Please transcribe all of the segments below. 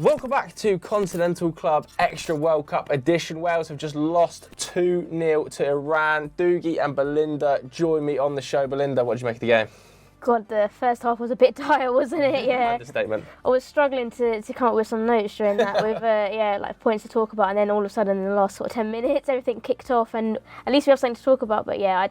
Welcome back to Continental Club Extra World Cup edition. Wales have just lost 2-0 to Iran. Doogie and Belinda join me on the show. Belinda, what did you make of the game? God, the first half was a bit dire, wasn't it? Yeah. Understatement. I was struggling to come up with some notes during that with like points to talk about, and then all of a sudden in the last sort of 10 minutes everything kicked off, and at least we have something to talk about. But yeah,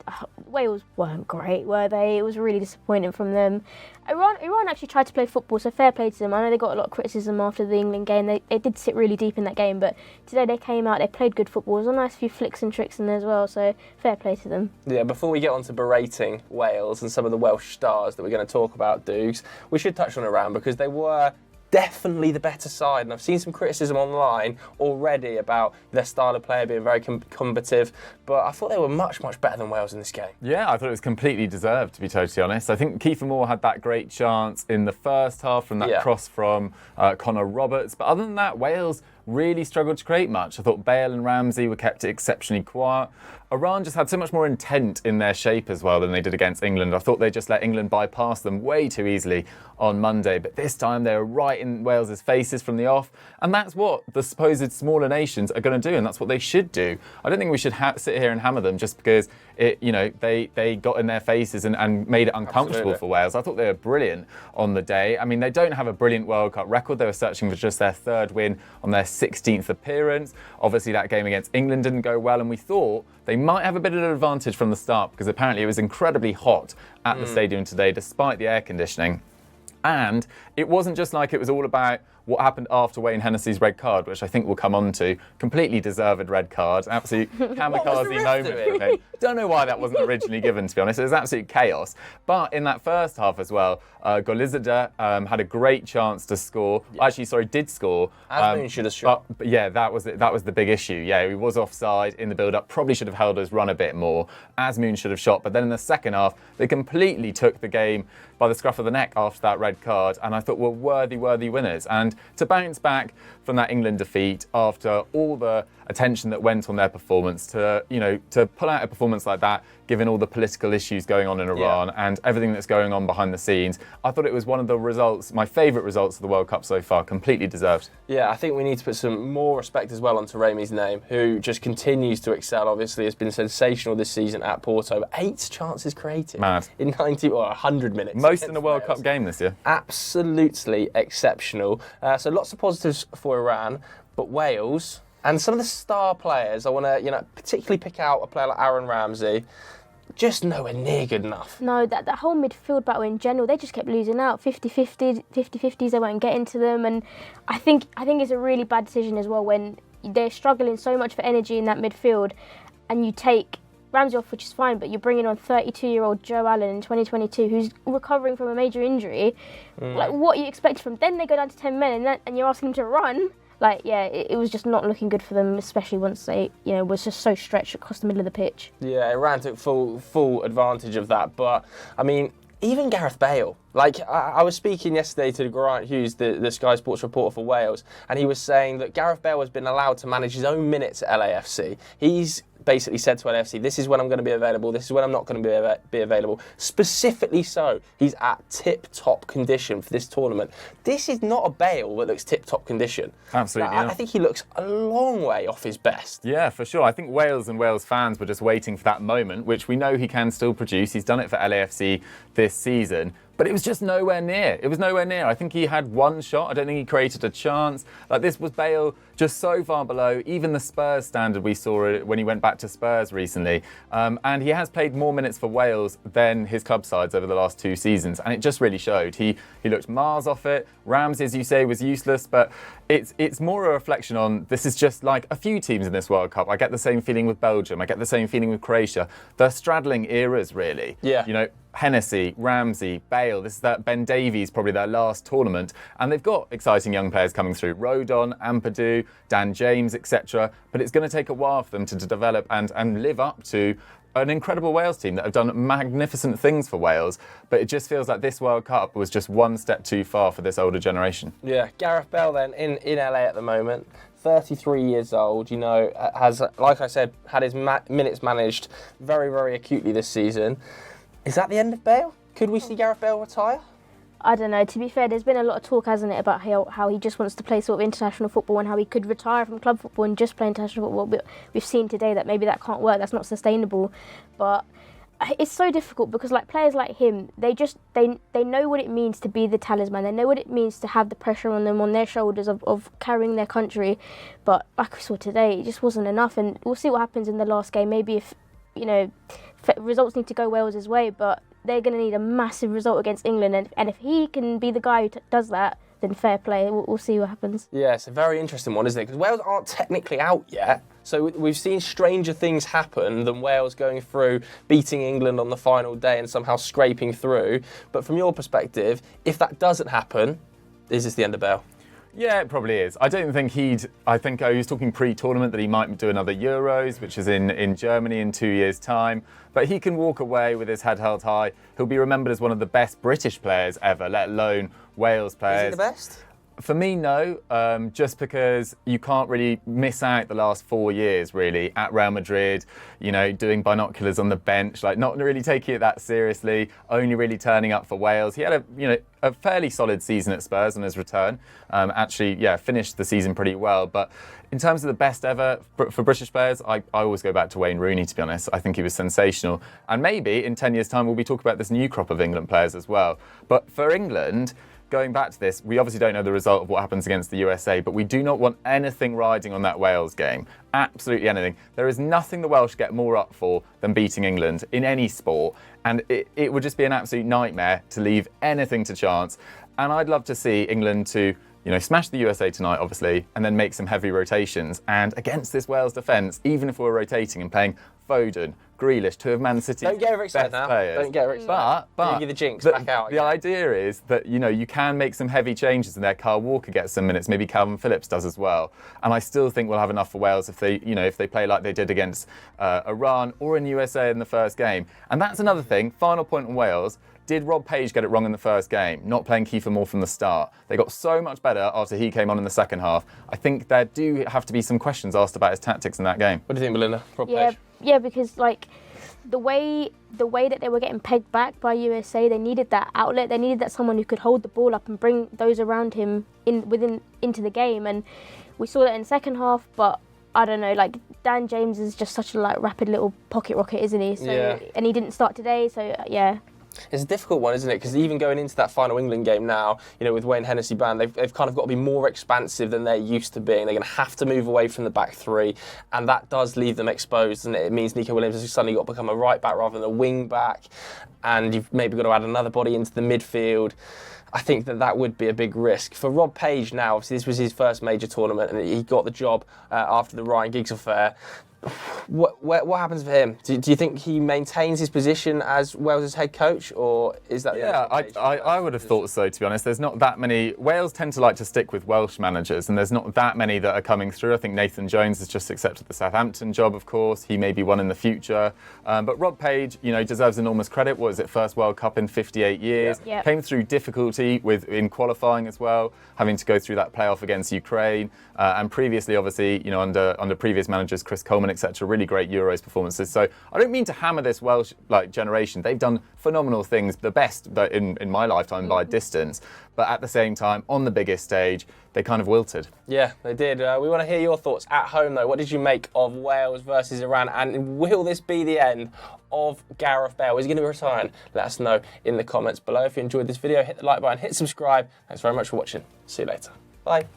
Wales weren't great, were they? It was really disappointing from them. Iran actually tried to play football, so fair play to them. I know they got a lot of criticism after the England game. They did sit really deep in that game, but today they came out, they played good football. There was a nice few flicks and tricks in there as well, so fair play to them. Yeah, before we get on to berating Wales and some of the Welsh stars that we're going to talk about, Dukes, we should touch on Iran because they were definitely the better side, and I've seen some criticism online already about their style of play being very combative, but I thought they were much better than Wales in this game. Yeah, I thought it was completely deserved, to be totally honest. I think Kiefer Moore had that great chance in the first half from that cross from Connor Roberts, but other than that, Wales really struggled to create much. I thought Bale and Ramsey were kept exceptionally quiet. Iran just had so much more intent in their shape as well than they did against England. I thought they just let England bypass them way too easily on Monday, but this time they were right in Wales's faces from the off, and that's what the supposed smaller nations are going to do, and that's what they should do. I don't think we should sit here and hammer them just because they got in their faces and made it uncomfortable for Wales. I thought they were brilliant on the day. I mean, they don't have a brilliant World Cup record. They were searching for just their third win on their 16th appearance. Obviously, that game against England didn't go well, and we thought they might have a bit of an advantage from the start because apparently it was incredibly hot at the stadium today, despite the air conditioning. And it wasn't just like it was all about what happened after Wayne Hennessy's red card, which I think we'll come on to. Completely deserved red card. Absolute kamikaze moment for him. Don't know why that wasn't originally given, to be honest. It was absolute chaos. But in that first half as well, Golizada had a great chance to score. Actually, sorry, did score. Asmoon should have shot. But yeah, that was the big issue. Yeah, he was offside in the build-up. Probably should have held his run a bit more. Asmoon should have shot. But then in the second half, they completely took the game by the scruff of the neck after that red card, and I thought were worthy winners. And to bounce back from that England defeat after all the attention that went on their performance, to pull out a performance like that, given all the political issues going on in Iran and everything that's going on behind the scenes, I thought it was one of the results, my favourite results of the World Cup so far, completely deserved. Yeah, I think we need to put some more respect as well onto Ramey's name, who just continues to excel. Obviously, has been sensational this season at Porto. 8 chances created in 100 minutes. Most in a World Cup game this year. Absolutely exceptional. So lots of positives for Iran, but Wales and some of the star players, I want to particularly pick out a player like Aaron Ramsey. Just nowhere near good enough. No, that whole midfield battle in general, they just kept losing out. 50-50s, they weren't getting to them. And I think it's a really bad decision as well when they're struggling so much for energy in that midfield and you take Ramsey off, which is fine, but you're bringing on 32-year-old Joe Allen in 2022 who's recovering from a major injury. Like, what are you expecting from? Then they go down to 10 men and you're asking them to run. Like, yeah, it was just not looking good for them, especially once they, was just so stretched across the middle of the pitch. Yeah, Iran took full advantage of that. But, I mean, even Gareth Bale. Like, I was speaking yesterday to Grant Hughes, the Sky Sports reporter for Wales, and he was saying that Gareth Bale has been allowed to manage his own minutes at LAFC. He's basically said to LAFC, this is when I'm going to be available, this is when I'm not going to be available. Specifically so, he's at tip-top condition for this tournament. This is not a Bale that looks tip-top condition. Absolutely. I think he looks a long way off his best. Yeah, for sure. I think Wales and Wales fans were just waiting for that moment, which we know he can still produce. He's done it for LAFC this season. But it was just nowhere near. It was nowhere near. I think he had one shot. I don't think he created a chance. Like, this was Bale just so far below even the Spurs standard we saw when he went back to Spurs recently. And he has played more minutes for Wales than his club sides over the last 2 seasons. And it just really showed. He looked miles off it. Ramsey, as you say, was useless. But it's more a reflection on, this is just like a few teams in this World Cup. I get the same feeling with Belgium. I get the same feeling with Croatia. They're straddling eras, really. Yeah. Hennessy, Ramsey, Bale, this is that Ben Davies, probably their last tournament, and they've got exciting young players coming through, Rodon, Ampadu, Dan James, etc. But it's going to take a while for them to develop and live up to an incredible Wales team that have done magnificent things for Wales, but it just feels like this World Cup was just one step too far for this older generation. Yeah, Gareth Bale then in LA at the moment, 33 years old, has, like I said, had his minutes managed very, very acutely this season. Is that the end of Bale? Could we see Gareth Bale retire? I don't know. To be fair, there's been a lot of talk, hasn't it, about how he just wants to play sort of international football and how he could retire from club football and just play international football. But we've seen today that maybe that can't work. That's not sustainable. But it's so difficult because like players like him, they know what it means to be the talisman. They know what it means to have the pressure on them, on their shoulders of carrying their country. But like we saw today, it just wasn't enough. And we'll see what happens in the last game. Maybe if, results need to go Wales' way, but they're going to need a massive result against England. And if he can be the guy who does that, then fair play. We'll see what happens. Yeah, it's a very interesting one, isn't it? Because Wales aren't technically out yet. So we've seen stranger things happen than Wales going through, beating England on the final day and somehow scraping through. But from your perspective, if that doesn't happen, is this the end of Bale? Yeah, it probably is. I don't think I think he was talking pre-tournament that he might do another Euros, which is in Germany in 2 years' time. But he can walk away with his head held high. He'll be remembered as one of the best British players ever, let alone Wales players. Is he the best? For me, no, just because you can't really miss out the last 4 years, really, at Real Madrid, doing binoculars on the bench, like not really taking it that seriously, only really turning up for Wales. He had a fairly solid season at Spurs on his return. Finished the season pretty well. But in terms of the best ever for British players, I always go back to Wayne Rooney, to be honest. I think he was sensational. And maybe in 10 years' time, we'll be talking about this new crop of England players as well. But for England, going back to this, we obviously don't know the result of what happens against the USA, but we do not want anything riding on that Wales game. Absolutely anything. There is nothing the Welsh get more up for than beating England in any sport, and it would just be an absolute nightmare to leave anything to chance. And I'd love to see England to smash the USA tonight, obviously, and then make some heavy rotations. And against this Wales defence, even if we're rotating and playing Foden, Grealish, two of Man City's Don't get excited now. players. Don't get excited. But give you the jinx back out. The idea is that you can make some heavy changes in there. Kyle Walker gets some minutes, maybe Calvin Phillips does as well. And I still think we'll have enough for Wales if they play like they did against Iran or in USA in the first game. And that's another thing. Final point on Wales. Did Rob Page get it wrong in the first game, not playing Kiefer Moore from the start? They got so much better after he came on in the second half. I think there do have to be some questions asked about his tactics in that game. What do you think, Belinda? Rob Page? Yeah, because the way that they were getting pegged back by USA, they needed that outlet. They needed that someone who could hold the ball up and bring those around him into the game. And we saw that in the second half, but I don't know, Dan James is just such a rapid little pocket rocket, isn't he? So, yeah. And he didn't start today, so yeah. It's a difficult one, isn't it? Because even going into that final England game now, with Wayne Hennessy banned, they've kind of got to be more expansive than they're used to being. They're going to have to move away from the back three, and that does leave them exposed, and it means Nico Williams has suddenly got to become a right back rather than a wing back, and you've maybe got to add another body into the midfield. I think that would be a big risk. For Rob Page now, obviously this was his first major tournament, and he got the job after the Ryan Giggs affair. What happens for him? Do you think he maintains his position as Wales' head coach, or is that? Yeah, I would have thought so, to be honest. There's not that many. Wales tend to like to stick with Welsh managers, and there's not that many that are coming through. I think Nathan Jones has just accepted the Southampton job, of course. He may be one in the future. But Rob Page, deserves enormous credit. What is it, first World Cup in 58 years? Yeah. Came through difficulty in qualifying as well, having to go through that playoff against Ukraine. And previously, obviously, under previous managers, Chris Coleman, etc., really great Euros performances. So I don't mean to hammer this Welsh generation. They've done phenomenal things, the best in my lifetime by distance. But at the same time, on the biggest stage, they kind of wilted. Yeah, they did. We want to hear your thoughts at home, though. What did you make of Wales versus Iran? And will this be the end of Gareth Bale? Is he going to be retiring? Let us know in the comments below. If you enjoyed this video, hit the like button, hit subscribe. Thanks very much for watching. See you later. Bye.